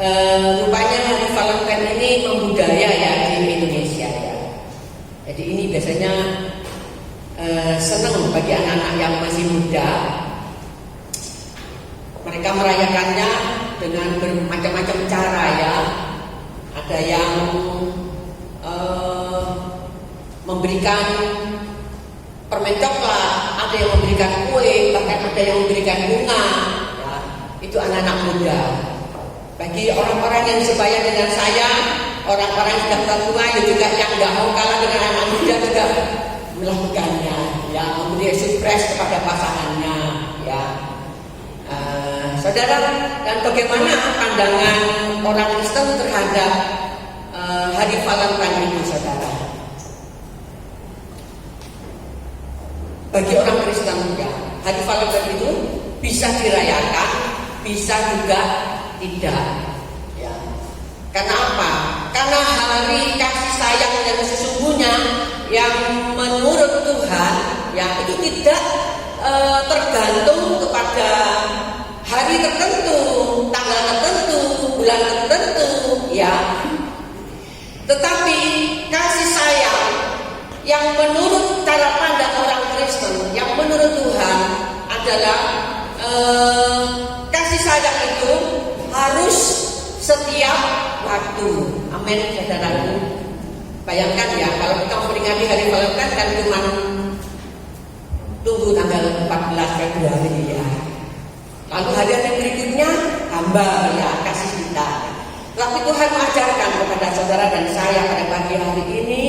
Rupanya hari Valentine ini membudaya ya di Indonesia ya. Jadi ini biasanya senang bagi anak-anak yang masih muda. Mereka merayakannya dengan bermacam-macam cara ya. Ada yang memberikan permen coklat, ada yang memberikan kue, bahkan ada yang memberikan bunga ya. Itu anak-anak muda. Bagi orang-orang yang sebaya dengan saya, orang-orang yang sudah tua ya juga yang nggak mau kalah dengan anak muda juga melakukannya ya, memberi surprise kepada pasangannya ya. Saudara, dan bagaimana pandangan orang Kristen terhadap hari Valentine ini, saudara? Bagi orang Kristen ya, hari Valentine itu bisa dirayakan, bisa juga tidak ya. Karena apa? Karena hari kasih sayang yang sesungguhnya yang menurut Tuhan ya itu tidak tergantung kepada hari tertentu, tanggal tertentu, bulan tertentu ya. Tetapi kasih sayang yang menurut cara pandang orang Kristen, yang menurut Tuhan adalah kasih sayang itu harus setiap waktu. Amin, saudaraku. Bayangkan ya, kalau kita memperingati hari Valentine kan cuma tunggu tanggal 14 Februari ya. Lalu hari-hari berikutnya hamba ya, kasih kita. Tapi Tuhan mengajarkan kepada saudara dan saya pada pagi hari ini,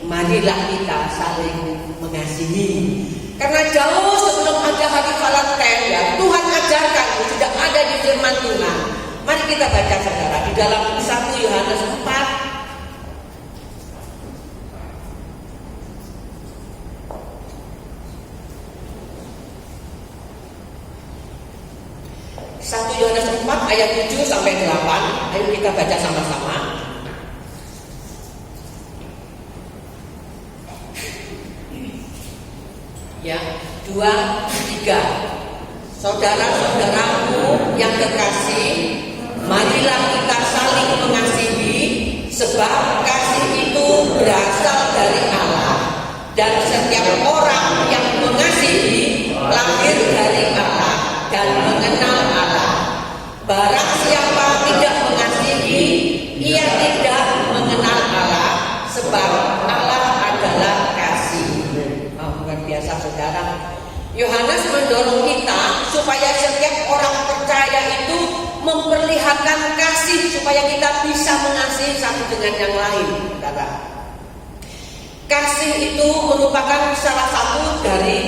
marilah kita saling mengasihi. Karena jauh sebelum ada hari Valentine ya, Tuhan ajarkan, sudah ada di firman Tuhan. Mari kita baca saudara di dalam 1 Yohanes 4. 1 Yohanes 4 ayat 7 sampai 8. Ayo kita baca sama-sama. Ya, 2, 3. Saudara-saudaraku yang kekasih, marilah kita saling mengasihi, sebab kasih itu berasal dari Allah. Dan setiap orang yang mengasihi lahir dari Allah dan mengenal Allah. Barang siapa tidak mengasihi, ia tidak mengenal Allah, sebab Allah adalah kasih. Luar biasa saudara. Yohanes mendorong kita supaya setiap orang percaya itu memperlihatkan kasih, supaya kita bisa mengasihi satu dengan yang lain, saudara. Kasih itu merupakan salah satu dari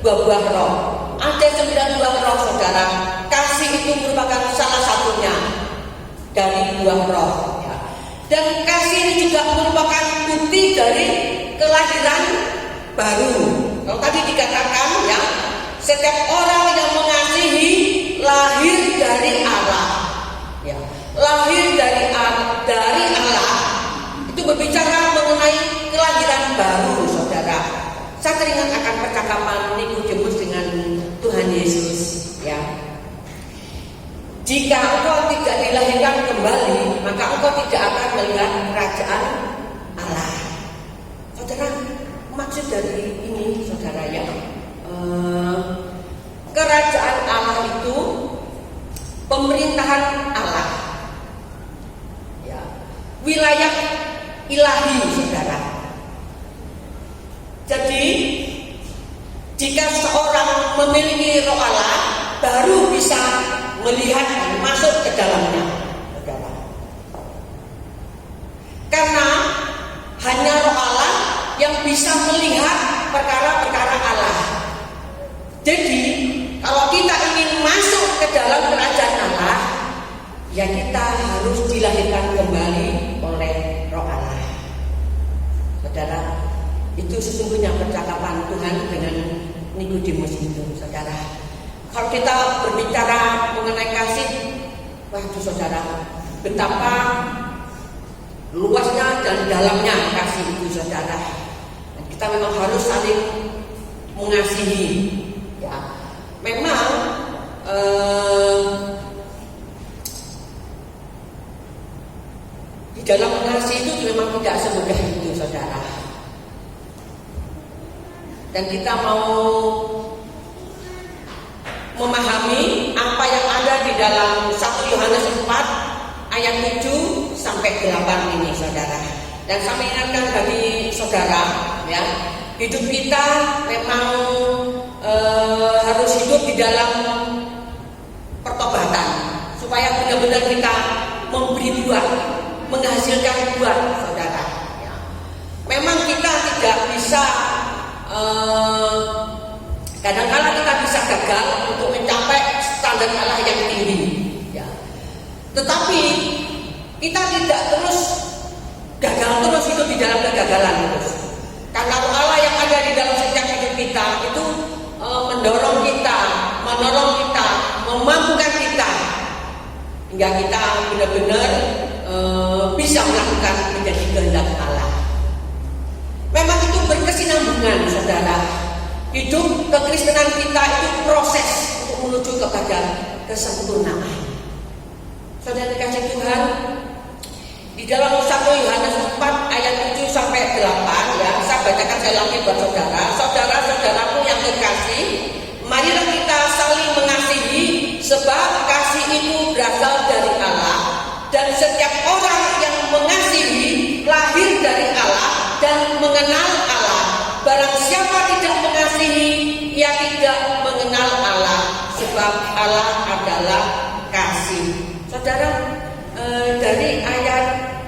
buah roh. Ada 9 buah roh, saudara. Kasih itu merupakan salah satunya dari buah roh ya. Dan kasih ini juga merupakan bukti dari kelahiran baru. Kalau tadi dikatakan ya, setiap orang yang mengasihi lahir dari Allah ya. Lahir dari Allah itu berbicara mengenai kelahiran baru, saudara. Saya teringat akan percakapan Nikodemus dengan Tuhan Yesus ya. Jika engkau tidak dilahirkan kembali, maka engkau tidak akan melihat kerajaan Allah. Saudara, maksud dari ini saudara ya, kerajaan Allah itu pemerintahan Allah ya, wilayah ilahi, saudara. Jadi jika seorang memiliki roh Allah, baru bisa melihat dan masuk ke dalamnya, saudara. Karena hanya roh Allah yang bisa melihat perkara-perkara Allah. Jadi kalau kita ingin masuk ke dalam kerajaan Allah, ya kita harus dilahirkan kembali oleh roh Allah, saudara. Itu sesungguhnya percakapan Tuhan dengan Nikodemus itu, saudara. Kalau kita berbicara mengenai kasih, waduh saudara, betapa luasnya dan dalamnya kasih itu, saudara. Dan kita memang harus saling mengasihi ya. Memang Di dalam mengasihi itu memang tidak semudah itu, saudara. Dan kita mau memahami apa yang ada di dalam 1 Yohanes 4 ayat 7 sampai 8 ini, saudara. Dan saya ingatkan bagi saudara, ya, hidup kita memang harus hidup di dalam pertobatan supaya benar-benar kita memberi buah, menghasilkan buah, saudara. Ya. Memang kita tidak bisa, kadang-kala kita bisa gagal untuk mencapai standar Allah yang tinggi. Ya. Tetapi kita tidak terus gagal terus itu di dalam kegagalan terus. Karena Allah yang ada di dalam setiap hidup kita itu mendorong kita, menolong kita, memampukan kita hingga kita benar-benar bisa melakukan menjadi kehendak Allah. Memang itu berkesinambungan, saudara. Hidup kekristenan kita itu proses untuk menuju kepada kesempurnaan. Saudara kasih Tuhan, di dalam 1 Yohanes 4 ayat 7 sampai 8, ya, saya bacakan saya lagi buat saudara. Saudara-saudaraku yang terkasih, marilah kita saling mengasihi, sebab kasih itu berasal dari Allah, dan setiap orang yang mengasihi lahir dari Allah dan mengenal Allah. Barang siapa tidak mengasihi, ia tidak mengenal Allah, sebab Allah adalah kasih. Saudara, dari ayat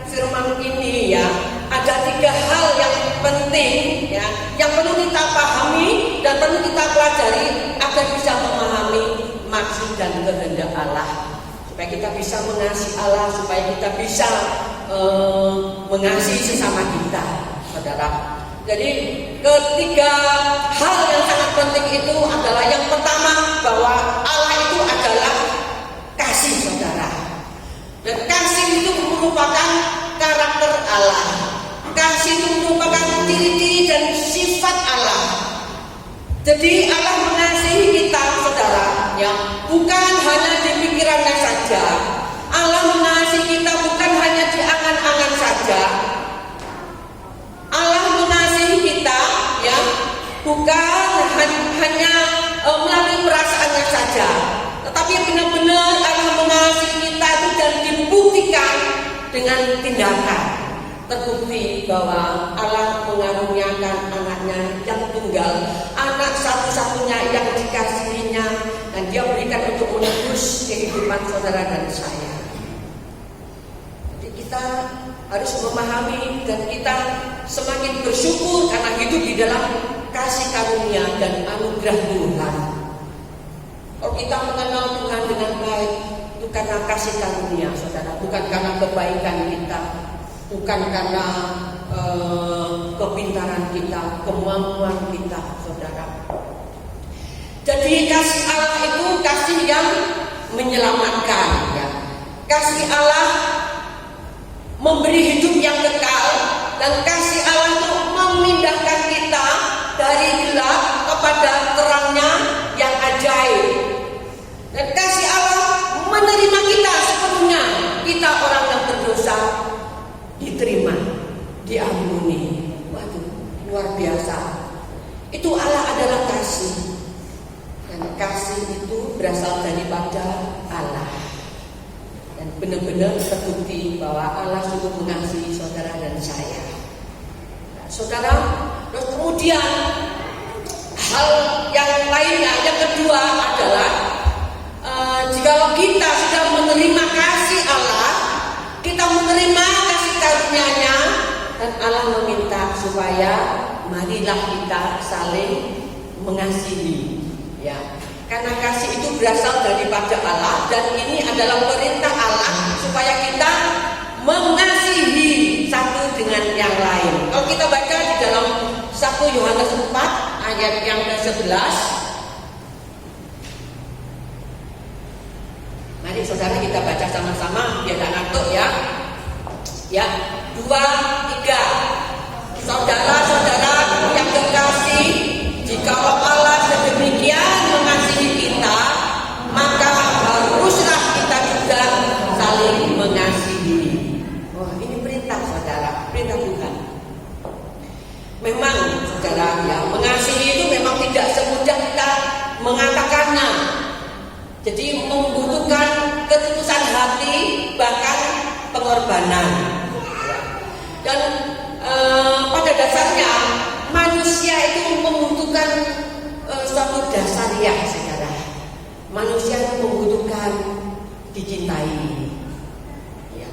firman ini, ya, ada 3 hal yang penting, ya, yang perlu kita pahami dan perlu kita pelajari agar bisa memahami maksud dan kehendak Allah, supaya kita bisa mengasihi Allah, supaya kita bisa mengasihi sesama kita, saudara. Jadi ketiga hal yang sangat penting itu adalah, yang pertama, bahwa Allah itu adalah kasih, saudara. Dan kasih itu merupakan karakter Allah. Kasih itu merupakan ciri-ciri dan sifat Allah. Jadi Allah mengasihi kita, saudara, ya, bukan hanya di pikirannya saja. Allah mengasihi kita bukan hanya di angan-angan saja. Allah mengasihi kita, ya, bukan hanya melalui perasaannya saja, tetapi benar-benar Allah mengasihi kita itu dan dibuktikan dengan tindakan. Terbukti bahwa Allah mengaruniakan anaknya yang tunggal, anak satu-satunya yang dikasihinya, dan dia berikan untuk menebus kehidupan saudara dan saya. Jadi kita harus memahami dan kita semakin bersyukur karena hidup di dalam kasih karunia dan anugerah Tuhan. Kalau kita mengenal Tuhan dengan baik, itu karena kasih karunia, saudara, bukan karena kebaikan kita, bukan karena kepintaran kita, kemampuan kita, saudara. Jadi kasih Allah itu kasih yang menyelamatkan, ya. Kasih Allah memberi hidup yang kekal, dan kasih Allah itu memindahkan kita dari gelap kepada terangnya yang ajaib. Dan kasih Allah menerima kita sepenuhnya. Kita orang yang berdosa diterima, diampuni. Waduh, luar biasa. Itu Allah adalah kasih. Dan kasih itu berasal daripada Allah. Dan benar-benar terbukti bahwa Allah sungguh mengasihi saudara dan saya. Nah, saudara, terus kemudian hal yang lainnya, yang kedua adalah jikalau kita sudah menerima kasih Allah, kita menerima kasih karunia-Nya, dan Allah meminta supaya marilah kita saling mengasihi, ya. Karena kasih itu berasal daripada Allah, dan ini adalah perintah Allah supaya kita mengasihi satu dengan yang lain. Kalau kita baca di dalam 1 Yohanes 4 ayat yang ke-11, mari saudara kita baca sama-sama biar tak ngantuk, ya. Ya, 2, 3. Saudara-saudara yang terkasih, jika Allah sedemikian mengasihi kita, maka haruslah kita juga saling mengasihi. Wah, ini perintah Tuhan. Memang saudara ya, mengasihi itu memang tidak semudah kita mengatakannya. Jadi membutuhkan ketulusan hati, bahkan pengorbanan. Dan pada dasarnya manusia itu membutuhkan suatu dasariah, saudara. Manusia itu membutuhkan dicintai, ya,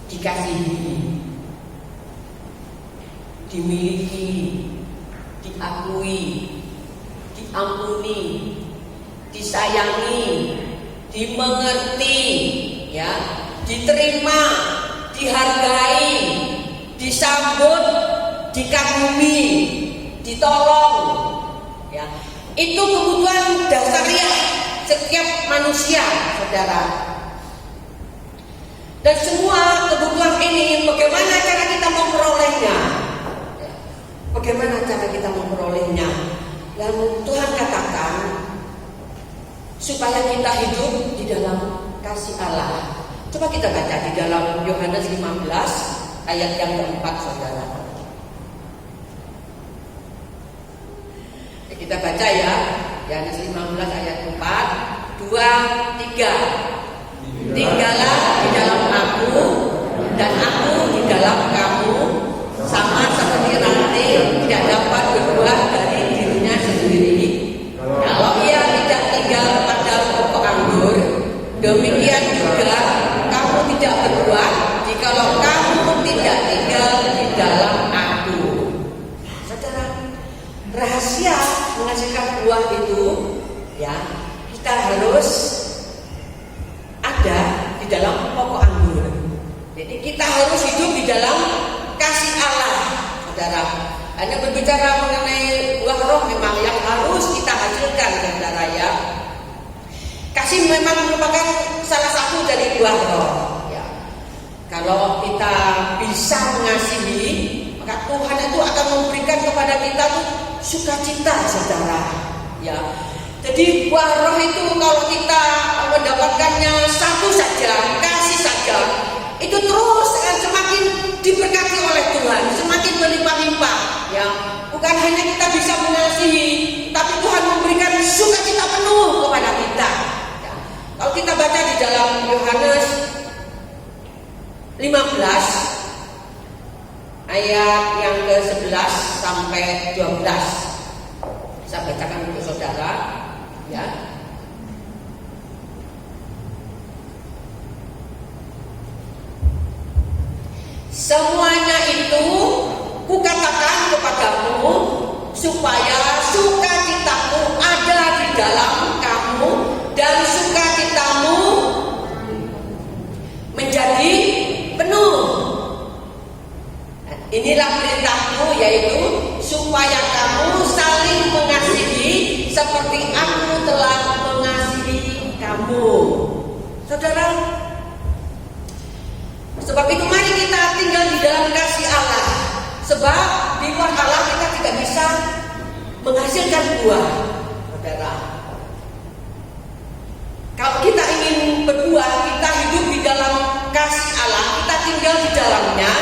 dikasihi, dimiliki, diakui, diampuni, disayangi, dimengerti, ya, diterima, dihargai, disambut, dikagumi, ditolong, ya. Itu kebutuhan dasariah setiap manusia, saudara. Dan semua kebutuhan ini bagaimana cara kita memperolehnya? Bagaimana cara kita memperolehnya? Dan Tuhan katakan supaya kita hidup di dalam kasih Allah. Coba kita baca di dalam Yohanes 15 ayat yang keempat, saudara. Kita baca ya, Yohanes 15 ayat 4, 2, 3. Tinggallah di dalam aku dan aku di dalam kamu, sama seperti rantai tidak dapat berbuah dari dirinya sendiri kalau ia tidak tinggal pada pokok anggur. Demikian juga kamu tidak berbuah jikalau kamu tidak tinggal di dalam aku. Saudara, rahasia menghasilkan buah itu, ya, kita harus ada di dalam pokok anggur. Jadi kita harus hidup di dalam kasih Allah, saudara. Hanya berbicara mengenai buah roh memang yang harus kita hasilkan, saudara, ya. Kasih memang merupakan salah satu dari buah roh, ya. Kalau kita bisa mengasihi, maka Tuhan itu akan memberikan kepada kita tuh sukacita, saudara, ya. Jadi buah roh itu kalau kita mendapatkannya satu saja, kasih saja, itu terus akan semakin diberkati oleh Tuhan, semakin berlimpah-limpah, ya. Bukan hanya kita bisa mengasihi, tapi Tuhan memberikan sukacita penuh kepada kita, ya. Kalau kita baca di dalam Yohanes 15 ayat yang ke-11 sampai 12, saya bacakan untuk saudara, ya. Semuanya itu kukatakan kepadamu supaya sukacitaku ada di dalam kamu dan sukacitamu menjadi penuh. Inilah perintahku, yaitu supaya kamu saling mengasihi seperti aku telah mengasihi kamu. Saudara, sebab itu mari kita tinggal di dalam kasih Allah. Sebab di luar Allah kita tidak bisa menghasilkan buah, saudara. Kalau kita ingin berbuah, kita hidup di dalam kasih Allah, kita tinggal di dalamnya.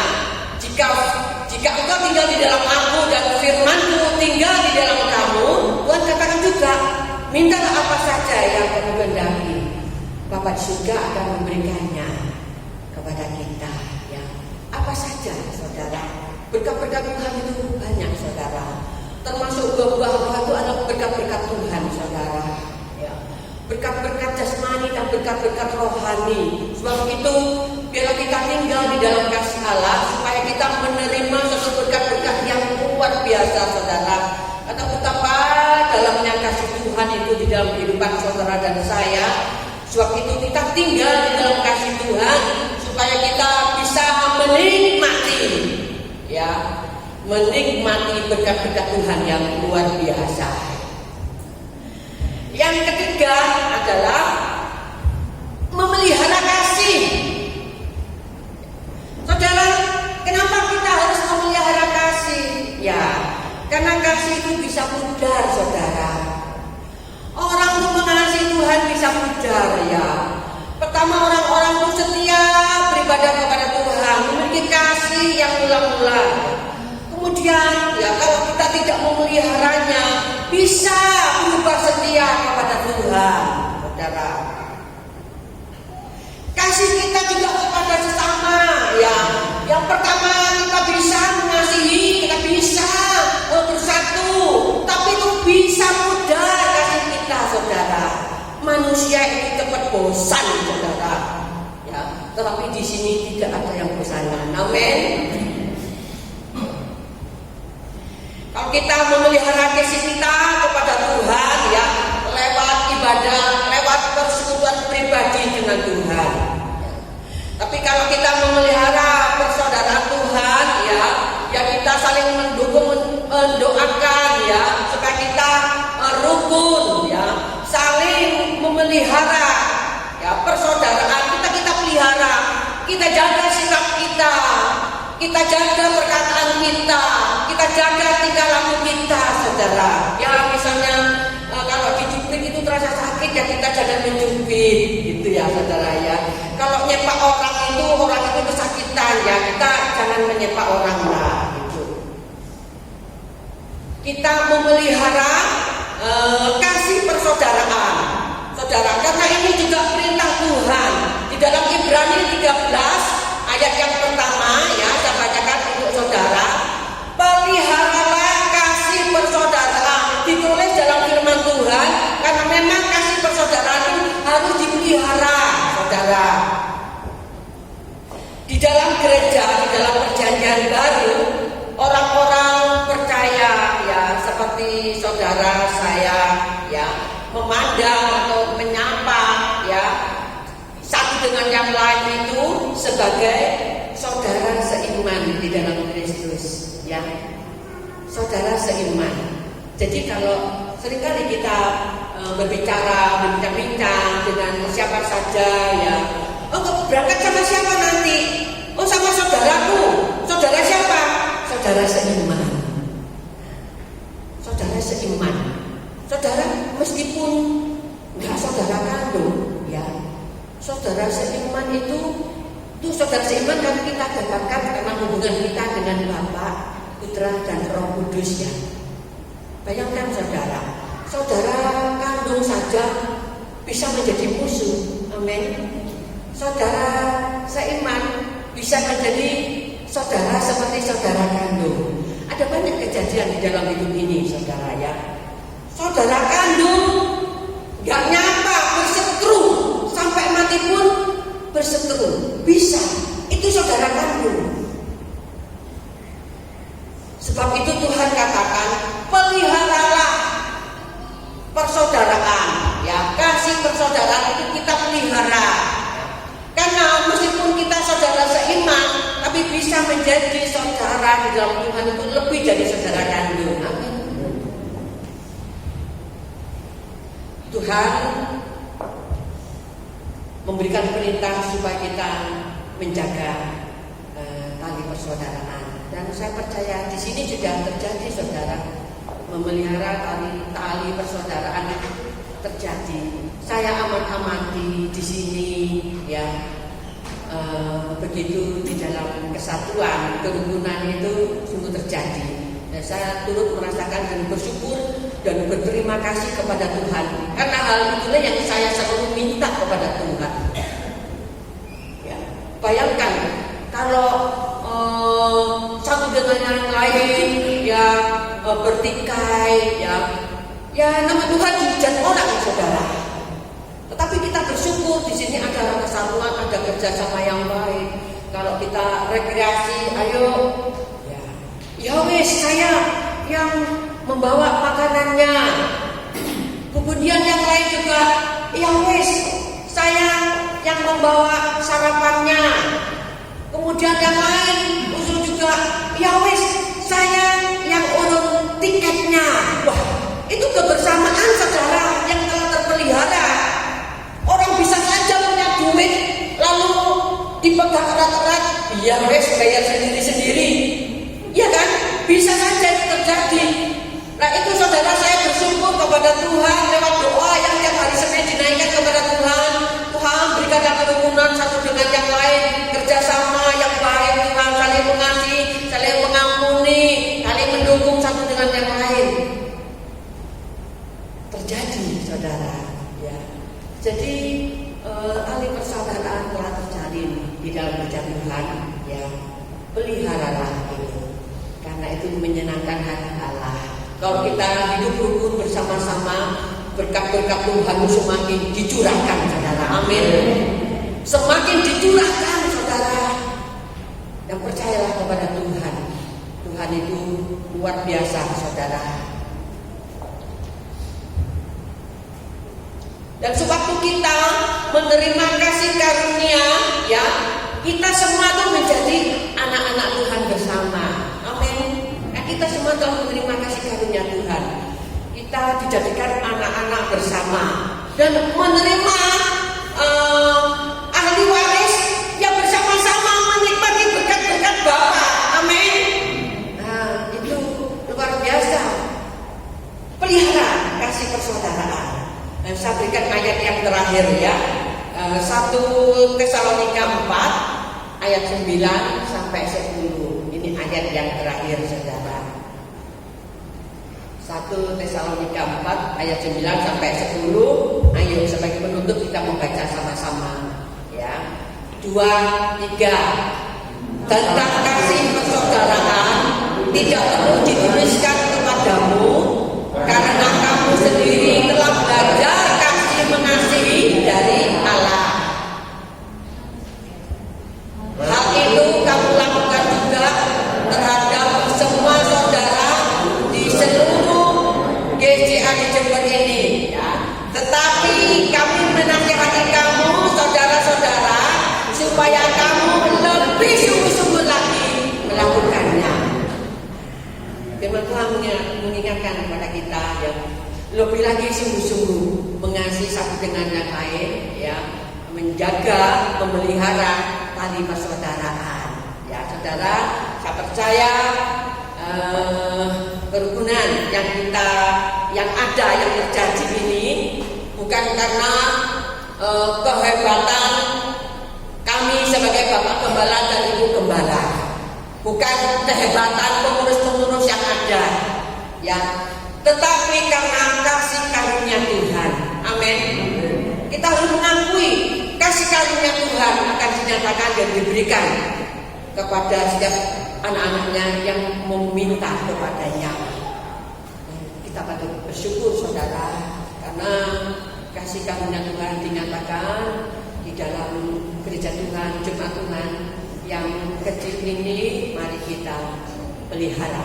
Jika engkau tinggal di dalam aku dan firman-Ku tinggal di dalam kamu, Tuhan katakan juga, mintalah apa saja yang kamu kehendaki, Bapa di surga akan memberikannya kepada kita, ya. Apa saja, saudara. Berkat-berkat Tuhan itu banyak, saudara. Termasuk buah-buah roh itu adalah berkat-berkat Tuhan, saudara, ya. Berkat-berkat jasmani dan berkat-berkat rohani. Sebab itu biarlah kita tinggal di dalam kasih Allah supaya kita menerima suatu berkat-berkat yang luar biasa, saudara. Kata betapa dalamnya kasih Tuhan itu di dalam kehidupan saudara dan saya. Sebab itu kita tinggal di dalam kasih Tuhan supaya kita bisa menikmati, ya, menikmati berkat-berkat Tuhan yang luar biasa. Yang ketiga adalah memelihara kasih. Saudara, kenapa kita harus memelihara kasih? Ya, karena kasih itu bisa pudar, saudara. Orang itu mengasihi Tuhan bisa pudar, ya. Pertama, orang-orang itu setia beribadah kepada Tuhan, memiliki kasih yang pula. Kemudian ya kalau kita tidak memeliharanya, bisa berubah setia kepada Tuhan, saudara. Kasih kita juga kepada sesama, ya. Yang pertama kita bisa mengasihi, kita bisa bersatu, tapi itu bisa mudah kasih kita, saudara. Manusia itu cepat bosan, saudara. Ya, tetapi di sini tidak ada yang bosanan. Amin. Kalau kita memelihara kasih kita kepada Tuhan, ya, lewat ibadah, lewat persekutuan pribadi dengan Tuhan. Ya. Tapi kalau kita memelihara persaudaraan Tuhan, ya, ya kita saling mendukung, mendoakan, ya, supaya kita rukun, ya, saling memelihara, ya, persaudaraan kita pelihara, kita jaga sikap kita jaga perkataan kita jaga tingkah laku kita, saudara. Ya misalnya kalau dijubit itu terasa sakit, ya kita jangan menjubit, gitu ya, saudara ya. Kalau nyepak orang itu kesakitan, ya kita jangan menyepak orang lah, gitu. Kita memelihara kasih persaudaraan, saudara, karena ini juga perintah Tuhan di dalam Ibrani 13 ayat yang pertama, ya saya bacakan untuk saudara. Peliharalah kasih persaudaraan, ditulis dalam firman Tuhan, karena memang kasih persaudaraan itu harus dipelihara, saudara. Di dalam gereja, di dalam perjanjian baru, orang-orang percaya, ya, seperti saudara saya, ya, memandang atau menyapa, ya, satu dengan yang lain itu sebagai saudara seiman di dalam Kristus, ya, saudara seiman. Jadi kalau seringkali kita berbincang-bincang dengan siapa saja, ya, oh berangkat sama siapa nanti? Oh sama saudaraku. Saudara siapa? Saudara seiman. Saudara seiman. Saudara meskipun nggak saudara kandung, ya, saudara seiman itu saudara seiman kan kita dapatkan karena hubungan kita dengan Bapa, Putra dan Roh Kudus, ya. Bayangkan saudara, saudara kandung saja bisa menjadi musuh. Amin. Saudara seiman bisa menjadi saudara seperti saudara kandung. Ada banyak kejadian di dalam hidup ini, saudara, ya. Saudara kandung gak nyapa, berseteru, sampai mati pun berseteru, bisa. Itu saudara kandung. Sebab itu Tuhan katakan, peliharalah persaudaraan, ya, kasih persaudaraan itu kita pelihara. Karena meskipun kita saudara seiman, tapi bisa menjadi saudara di dalam Tuhan itu lebih dari saudara kandung. Amin. Tuhan memberikan perintah supaya kita menjaga tali persaudaraan, dan saya percaya di sini sudah terjadi, saudara, memelihara tali persaudaraan itu terjadi. Saya amati di sini, ya, begitu di dalam kesatuan, kerukunan itu sungguh terjadi. Dan saya turut merasakan dan bersyukur dan berterima kasih kepada Tuhan, karena hal itulah yang saya selalu minta kepada Tuhan. Ya, bayangkan kalau satu dengan yang lain, ya, bertikai, ya nama Tuhan dihujat orang, saudara. Tetapi kita bersyukur di sini ada kesatuan, ada kerjasama yang baik. Kalau kita rekreasi, ayo, ya wes, saya yang membawa makanannya. Kemudian yang lain juga, ya wes, saya yang membawa sarapannya. Kemudian yang lain usul juga, ya wes, saya yang urus tiketnya. Wah, itu kebersamaan, saudara, yang telah terpelihara. Orang bisa saja punya duit lalu dipegang erat-erat, ya wes, bayar sendiri-sendiri, ya kan? Bisa saja itu terjadi. Nah itu, saudara, saya bersyukur kepada Tuhan lewat doa yang tiap hari Senin dinaikkan kepada Tuhan. Tuhan berikanlah kerukunan satu dengan yang lain, kerjasama yang baik, Tuhan saling mengasihi, saling Tuhan, ya peliharalah itu, karena itu menyenangkan hati Allah. Kalau kita hidup rukun bersama-sama, berkat-berkat Tuhan semakin dicurahkan, saudara. Amin. Semakin dicurahkan, saudara. Dan percayalah kepada Tuhan. Tuhan itu luar biasa, saudara. Dan sewaktu kita menerima kasih karunia, ya, kita semua tuh menjadi anak-anak Tuhan bersama. Amin. Nah, kita semua telah menerima kasih karunia Tuhan. Kita dijadikan anak-anak bersama dan menerima ahli waris yang bersama-sama menikmati berkat-berkat Bapa. Amin. Nah, itu luar biasa. Pelihara kasih persaudaraan. Dan saya berikan ayat yang terakhir, ya. 1 Tesalonika 4 ayat 9 sampai 10. Ini ayat yang terakhir, saudara. 1 Tesalonika 4 ayat 9 sampai 10. Ayo sebagai penutup kita membaca sama-sama, ya. 2, 3. Tentang kasih persaudaraan tidak perlu dituliskan kepadamu, karena kamu sendiri telah belajar kasih mengasihi dari Allah. Hal itu kamu lakukan juga terhadap semua saudara di seluruh GCA di Jember ini, ya. Tetapi kami menasihati kamu, saudara-saudara, supaya kamu lebih sungguh-sungguh lagi melakukannya. Firman Tuhan mengingatkan kepada kita yang lebih lagi sungguh-sungguh mengasihi satu dengan yang lain, ya, menjaga, memelihara tali persaudaraan. Ya, saudara, saya percaya kerukunan yang ada yang terjadi ini bukan karena kehebatan kami sebagai Bapak Gembala dan Ibu Gembala, bukan kehebatan pengurus-pengurus yang ada, ya, tetapi karena kasih karunia Tuhan. Amin. Kita harus mengakui kasih karunia Tuhan akan dinyatakan dan diberikan kepada setiap anak-anaknya yang meminta kepadanya. Kita patut bersyukur, saudara, karena kasih karunia Tuhan dinyatakan di dalam gereja Tuhan, jemaat Tuhan yang kecil ini. Mari kita pelihara.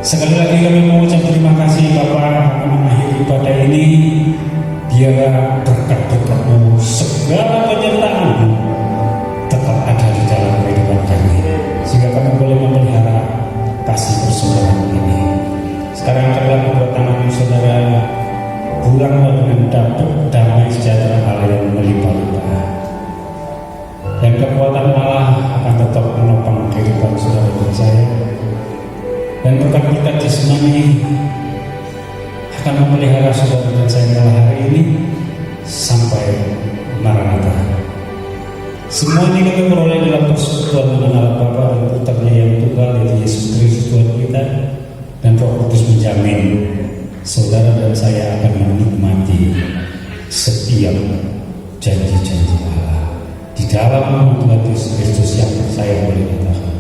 Sekali lagi kami mengucap terima kasih Bapak mengakhiri ibadah ini. Biarlah berkat-berkat-Mu, segala penyertaan tetap ada di dalam kehidupan kami, sehingga kami boleh memelihara kasih persaudaraan ini. Sekarang adalah membuat tangan saudara pulanglah dengan damai sejahtera Allah yang melimpah-limpah, dan kekuatan Allah akan tetap menopang kehidupan saudara dan saya. Dan berkat-berkat jasmani akan memelihara saudara ini sampai Maranatha. Semua ini kami peroleh dalam persekutuan dengan Allah Bapa dan Putranya yang tunggal, yaitu Yesus Kristus Tuhan kita, dan Roh Kudus menjamin saudara dan saya akan menikmati setiap janji-janji Allah di dalam Tuhan Yesus Kristus yang saya boleh katakan.